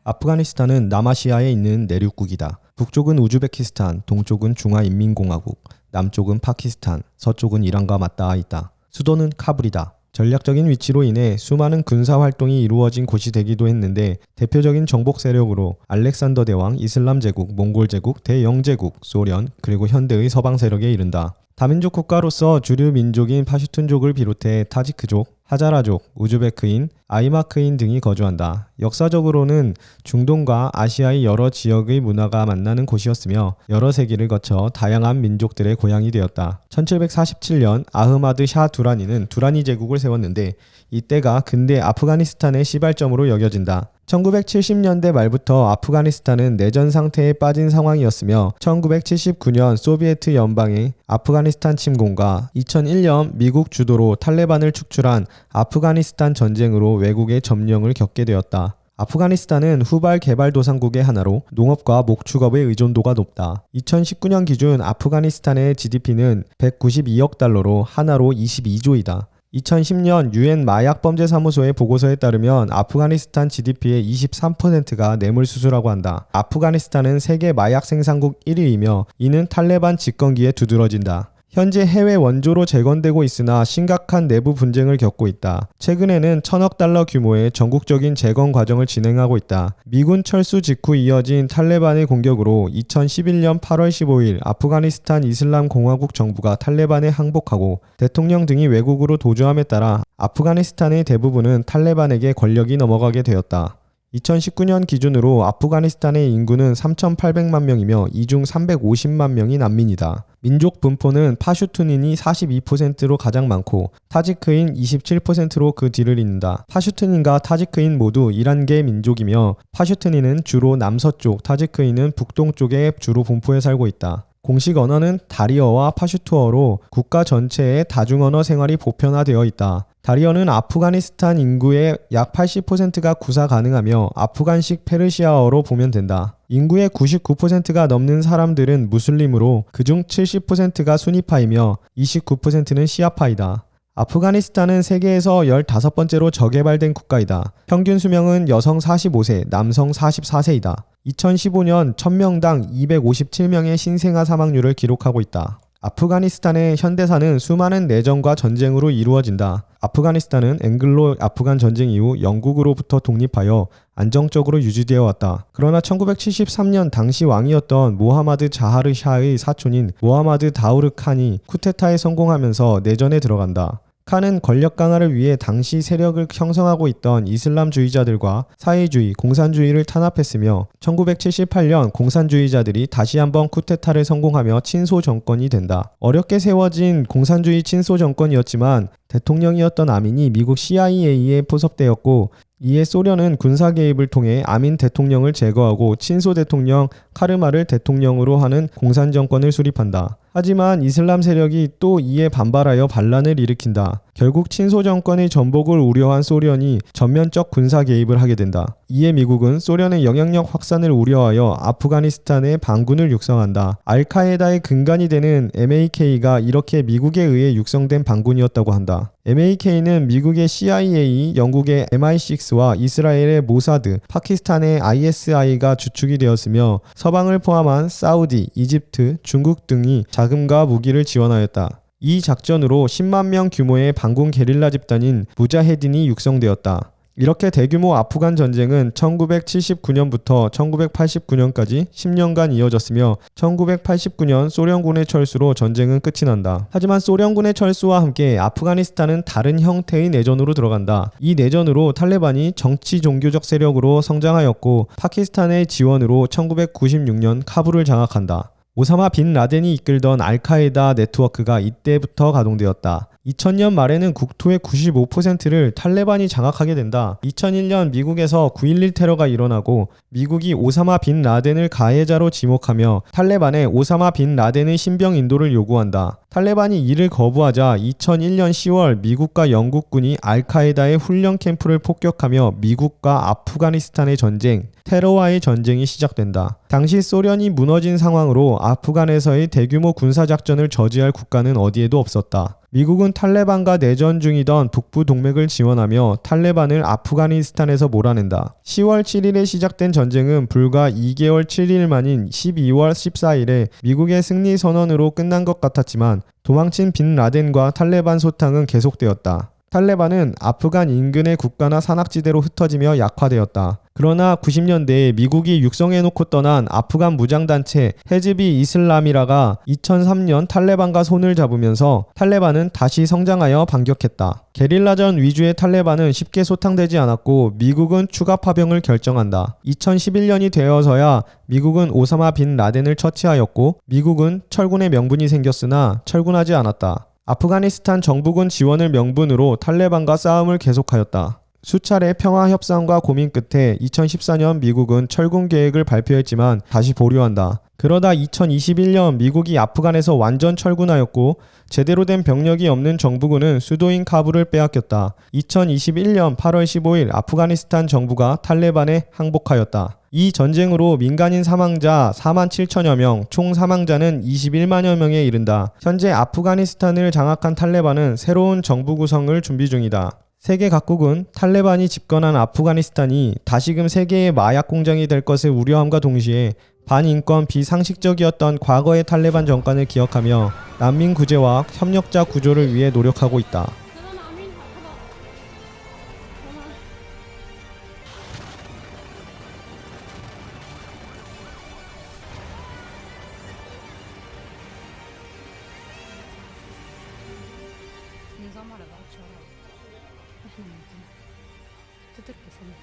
아프가니스탄은 남아시아에 있는 내륙국이다. 북쪽은 우즈베키스탄, 동쪽은 중화인민공화국, 남쪽은 파키스탄, 서쪽은 이란과 맞닿아 있다. 수도는 카불이다. 전략적인 위치로 인해 수많은 군사 활동이 이루어진 곳이 되기도 했는데 대표적인 정복 세력으로 알렉산더 대왕, 이슬람 제국, 몽골 제국, 대영제국, 소련, 그리고 현대의 서방 세력에 이른다. 다민족 국가로서 주류 민족인 파슈툰족을 비롯해 타지크족, 하자라족, 우즈베크인, 아이마크인 등이 거주한다. 역사적으로는 중동과 아시아의 여러 지역의 문화가 만나는 곳이었으며 여러 세기를 거쳐 다양한 민족들의 고향이 되었다. 1747년 아흐마드 샤 두라니는 두라니 제국을 세웠는데 이때가 근대 아프가니스탄의 시발점으로 여겨진다. 1970년대 말부터 아프가니스탄은 내전 상태에 빠진 상황이었으며 1979년 소비에트 연방의 아프가니스탄 침공과 2001년 미국 주도로 탈레반을 축출한 아프가니스탄 전쟁으로 외국의 점령을 겪게 되었다. 아프가니스탄은 후발 개발도상국의 하나로 농업과 목축업의 의존도가 높다. 2019년 기준 아프가니스탄의 GDP는 192억 달러로 하나로 22조이다. 2010년 유엔 마약범죄사무소의 보고서에 따르면 아프가니스탄 GDP의 23%가 뇌물수수라고 한다. 아프가니스탄은 세계 마약 생산국 1위이며 이는 탈레반 집권기에 두드러진다. 현재 해외 원조로 재건되고 있으나 심각한 내부 분쟁을 겪고 있다. 최근에는 1,000억 달러 규모의 전국적인 재건 과정을 진행하고 있다. 미군 철수 직후 이어진 탈레반의 공격으로 2011년 8월 15일 아프가니스탄 이슬람 공화국 정부가 탈레반에 항복하고 대통령 등이 외국으로 도주함에 따라 아프가니스탄의 대부분은 탈레반에게 권력이 넘어가게 되었다. 2019년 기준으로 아프가니스탄의 인구는 3,800만 명이며 이 중 350만 명이 난민이다. 민족 분포는 파슈툰인이 42%로 가장 많고 타지크인 27%로 그 뒤를 잇는다. 파슈툰인과 타지크인 모두 이란계 민족이며 파슈툰인은 주로 남서쪽, 타지크인은 북동쪽에 주로 분포해 살고 있다. 공식 언어는 다리어와 파슈투어로 국가 전체의 다중언어 생활이 보편화되어 있다. 다리어는 아프가니스탄 인구의 약 80%가 구사 가능하며 아프간식 페르시아어로 보면 된다. 인구의 99%가 넘는 사람들은 무슬림으로 그중 70%가 수니파이며 29%는 시아파이다. 아프가니스탄은 세계에서 15번째로 저개발된 국가이다. 평균 수명은 여성 45세, 남성 44세이다. 2015년 1000명당 257명의 신생아 사망률을 기록하고 있다. 아프가니스탄의 현대사는 수많은 내전과 전쟁으로 이루어진다. 아프가니스탄은 앵글로 아프간 전쟁 이후 영국으로부터 독립하여 안정적으로 유지되어 왔다. 그러나 1973년 당시 왕이었던 모하마드 자하르 샤의 사촌인 모하마드 다우르 칸이 쿠데타에 성공하면서 내전에 들어간다. 칸은 권력 강화를 위해 당시 세력을 형성하고 있던 이슬람주의자들과 사회주의, 공산주의를 탄압했으며 1978년 공산주의자들이 다시 한번 쿠데타를 성공하며 친소 정권이 된다. 어렵게 세워진 공산주의 친소 정권이었지만 대통령이었던 아민이 미국 CIA에 포섭되었고 이에 소련은 군사 개입을 통해 아민 대통령을 제거하고 친소 대통령 카르마를 대통령으로 하는 공산 정권을 수립한다. 하지만 이슬람 세력이 또 이에 반발하여 반란을 일으킨다. 결국 친소 정권의 전복을 우려한 소련이 전면적 군사 개입을 하게 된다. 이에 미국은 소련의 영향력 확산을 우려하여 아프가니스탄에 반군을 육성한다. 알카에다의 근간이 되는 MAK가 이렇게 미국에 의해 육성된 반군이었다고 한다. MAK는 미국의 CIA, 영국의 MI6와 이스라엘의 모사드, 파키스탄의 ISI가 주축이 되었으며 서방을 포함한 사우디, 이집트, 중국 등이 자금과 무기를 지원하였다. 이 작전으로 10만 명 규모의 반군 게릴라 집단인 무자헤딘이 육성되었다. 이렇게 대규모 아프간 전쟁은 1979년부터 1989년까지 10년간 이어졌으며 1989년 소련군의 철수로 전쟁은 끝이 난다. 하지만 소련군의 철수와 함께 아프가니스탄은 다른 형태의 내전으로 들어간다. 이 내전으로 탈레반이 정치 종교적 세력으로 성장하였고 파키스탄의 지원으로 1996년 카불을 장악한다. 오사마 빈 라덴이 이끌던 알카에다 네트워크가 이때부터 가동되었다. 2000년 말에는 국토의 95%를 탈레반이 장악하게 된다. 2001년 미국에서 9.11 테러가 일어나고 미국이 오사마 빈 라덴을 가해자로 지목하며 탈레반에 오사마 빈 라덴의 신병 인도를 요구한다. 탈레반이 이를 거부하자 2001년 10월 미국과 영국군이 알카에다의 훈련 캠프를 폭격하며 미국과 아프가니스탄의 전쟁, 테러와의 전쟁이 시작된다. 당시 소련이 무너진 상황으로 아프간에서의 대규모 군사작전을 저지할 국가는 어디에도 없었다. 미국은 탈레반과 내전 중이던 북부 동맹을 지원하며 탈레반을 아프가니스탄에서 몰아낸다. 10월 7일에 시작된 전쟁은 불과 2개월 7일 만인 12월 14일에 미국의 승리 선언으로 끝난 것 같았지만 도망친 빈 라덴과 탈레반 소탕은 계속되었다. 탈레반은 아프간 인근의 국가나 산악지대로 흩어지며 약화되었다. 그러나 90년대에 미국이 육성해놓고 떠난 아프간 무장단체 헤즈비 이슬람이라가 2003년 탈레반과 손을 잡으면서 탈레반은 다시 성장하여 반격했다. 게릴라전 위주의 탈레반은 쉽게 소탕되지 않았고 미국은 추가 파병을 결정한다. 2011년이 되어서야 미국은 오사마 빈 라덴을 처치하였고 미국은 철군의 명분이 생겼으나 철군하지 않았다. 아프가니스탄 정부군 지원을 명분으로 탈레반과 싸움을 계속하였다. 수차례 평화협상과 고민 끝에 2014년 미국은 철군 계획을 발표했지만 다시 보류한다. 그러다 2021년 미국이 아프간에서 완전 철군하였고 제대로 된 병력이 없는 정부군은 수도인 카불을 빼앗겼다. 2021년 8월 15일 아프가니스탄 정부가 탈레반에 항복하였다. 이 전쟁으로 민간인 사망자 4만 7천여 명, 총 사망자는 21만여 명에 이른다. 현재 아프가니스탄을 장악한 탈레반은 새로운 정부 구성을 준비 중이다. 세계 각국은 탈레반이 집권한 아프가니스탄이 다시금 세계의 마약 공장이 될 것을 우려함과 동시에 반인권 비상식적이었던 과거의 탈레반 정권을 기억하며 난민 구제와 협력자 구조를 위해 노력하고 있다. نظام على بعض شراب احنا ممكن تترك سنة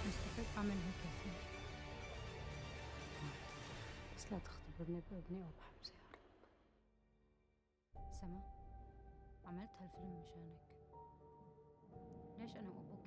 مستحيل اعمل هيك يا سنة بس لا تختبرني بابني او بحمزة يا رب. سما عملت هالفيلم مشانك. ليش انا وابوك